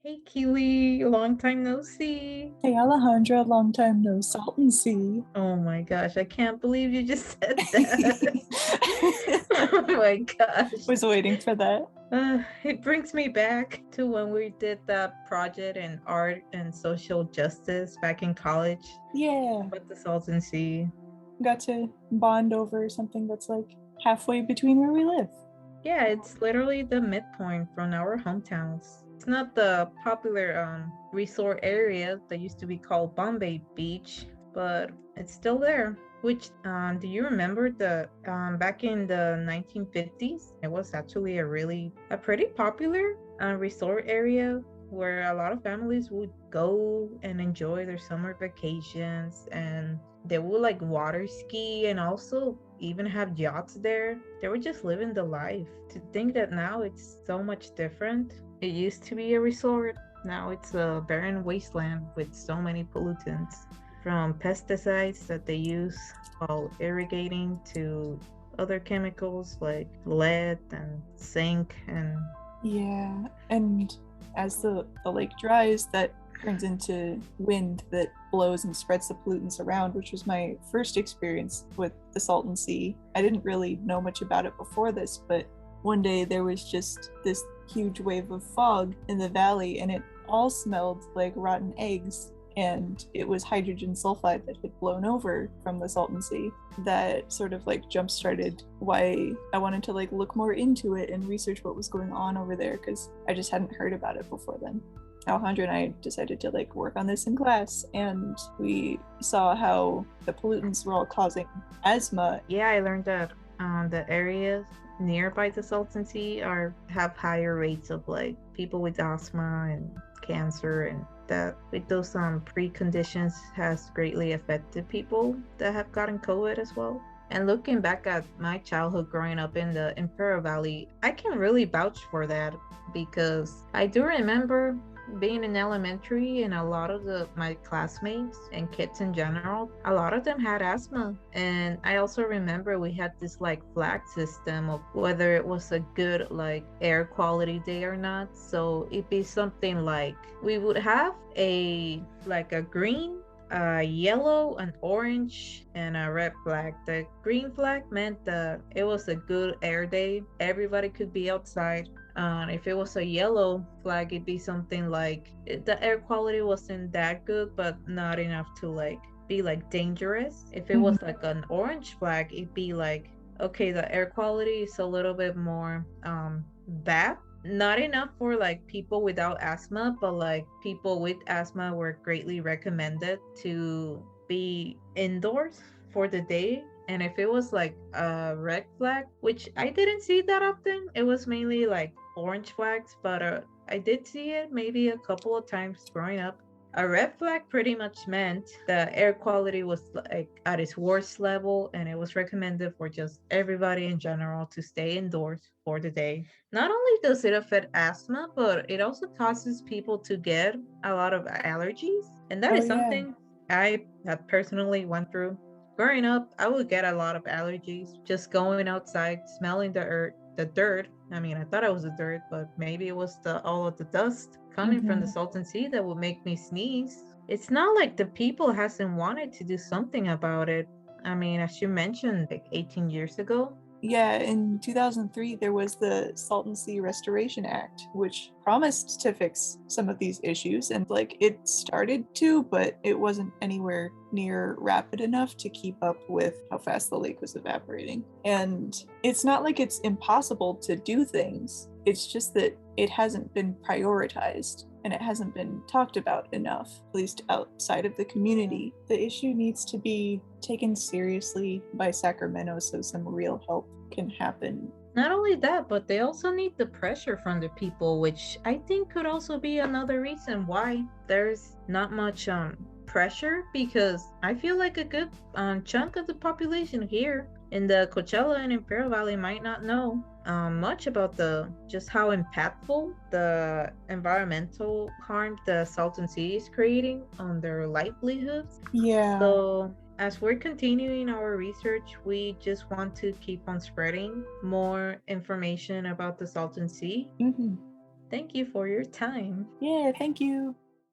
Hey Keely, long time no see. Hey Alejandra, long time no Salton Sea. Oh my gosh, I can't believe you just said that. Oh my gosh. Was waiting for that. It brings me back to when we did that project in art and social justice back in college Yeah, about the Salton Sea. got to bond over something that's like halfway between where we live. Yeah, it's literally the midpoint from our hometowns. It's not the popular resort area that used to be called Bombay Beach, but it's still there. Which do you remember the back in the 1950s? It was actually a pretty popular resort area where a lot of families would go and enjoy their summer vacations, and they would like water ski and also even have yachts there. They were just living the life. To think that now it's so much different. It used to be a resort. Now it's a barren wasteland with so many pollutants, from pesticides that they use while irrigating to other chemicals like lead and zinc and Yeah, and as the lake dries, that turns into wind that blows and spreads the pollutants around, which was my first experience with the Salton Sea. I didn't really know much about it before this, but one day there was just this huge wave of fog in the valley, and it all smelled like rotten eggs. And it was hydrogen sulfide that had blown over from the Salton Sea that sort of like jump started why I wanted to like look more into it and research what was going on over there, because I just hadn't heard about it before then. Alejandra and I decided to like work on this in class, and we saw how the pollutants were all causing asthma. yeah, I learned that the areas nearby the Salton Sea have higher rates of like people with asthma and cancer, and that with those preconditions has greatly affected people that have gotten COVID as well. And looking back at my childhood growing up in the Imperial Valley, I can really vouch for that because I do remember being in elementary, and a lot of my classmates and kids in general, a lot of them had asthma. And I also remember we had this like flag system of whether it was a good like air quality day or not. So it'd be something like we would have a green, a yellow, an orange, and a red flag. The green flag meant that it was a good air day. Everybody could be outside. If it was a yellow flag, it'd be something like the air quality wasn't that good, but not enough to like be like dangerous. If it was like an orange flag, it'd be like, okay, the air quality is a little bit more bad, not enough for like people without asthma, but like people with asthma were greatly recommended to be indoors for the day. And if it was like a red flag, which I didn't see that often, it was mainly like orange flags, but I did see it maybe a couple of times growing up. A red flag pretty much meant the air quality was like at its worst level, and it was recommended for just everybody in general to stay indoors for the day. Not only does it affect asthma, but it also causes people to get a lot of allergies, and that Oh is yeah. something I have personally went through. Growing up, I would get a lot of allergies just going outside, smelling the dirt. I mean, I thought it was the dirt, but maybe it was the all of the dust coming from the Mm-hmm. Salton Sea that would make me sneeze. It's not like the people hasn't wanted to do something about it. I mean, as you mentioned, like 18 years ago. Yeah, in 2003, there was the Salton Sea Restoration Act, which promised to fix some of these issues. And like it started to, but it wasn't anywhere near rapid enough to keep up with how fast the lake was evaporating. And it's not like it's impossible to do things, it's just that it hasn't been prioritized and it hasn't been talked about enough, at least outside of the community. The issue needs to be taken seriously by Sacramento so some real help can happen. Not only that, but they also need the pressure from the people, which I think could also be another reason why there's not much pressure, because I feel like a good chunk of the population here in the Coachella and Imperial Valley might not know much about the just how impactful the environmental harm the Salton Sea is creating on their livelihoods. Yeah. So as we're continuing our research, we just want to keep on spreading more information about the Salton Sea. Mm-hmm. Thank you for your time. Yeah, thank you.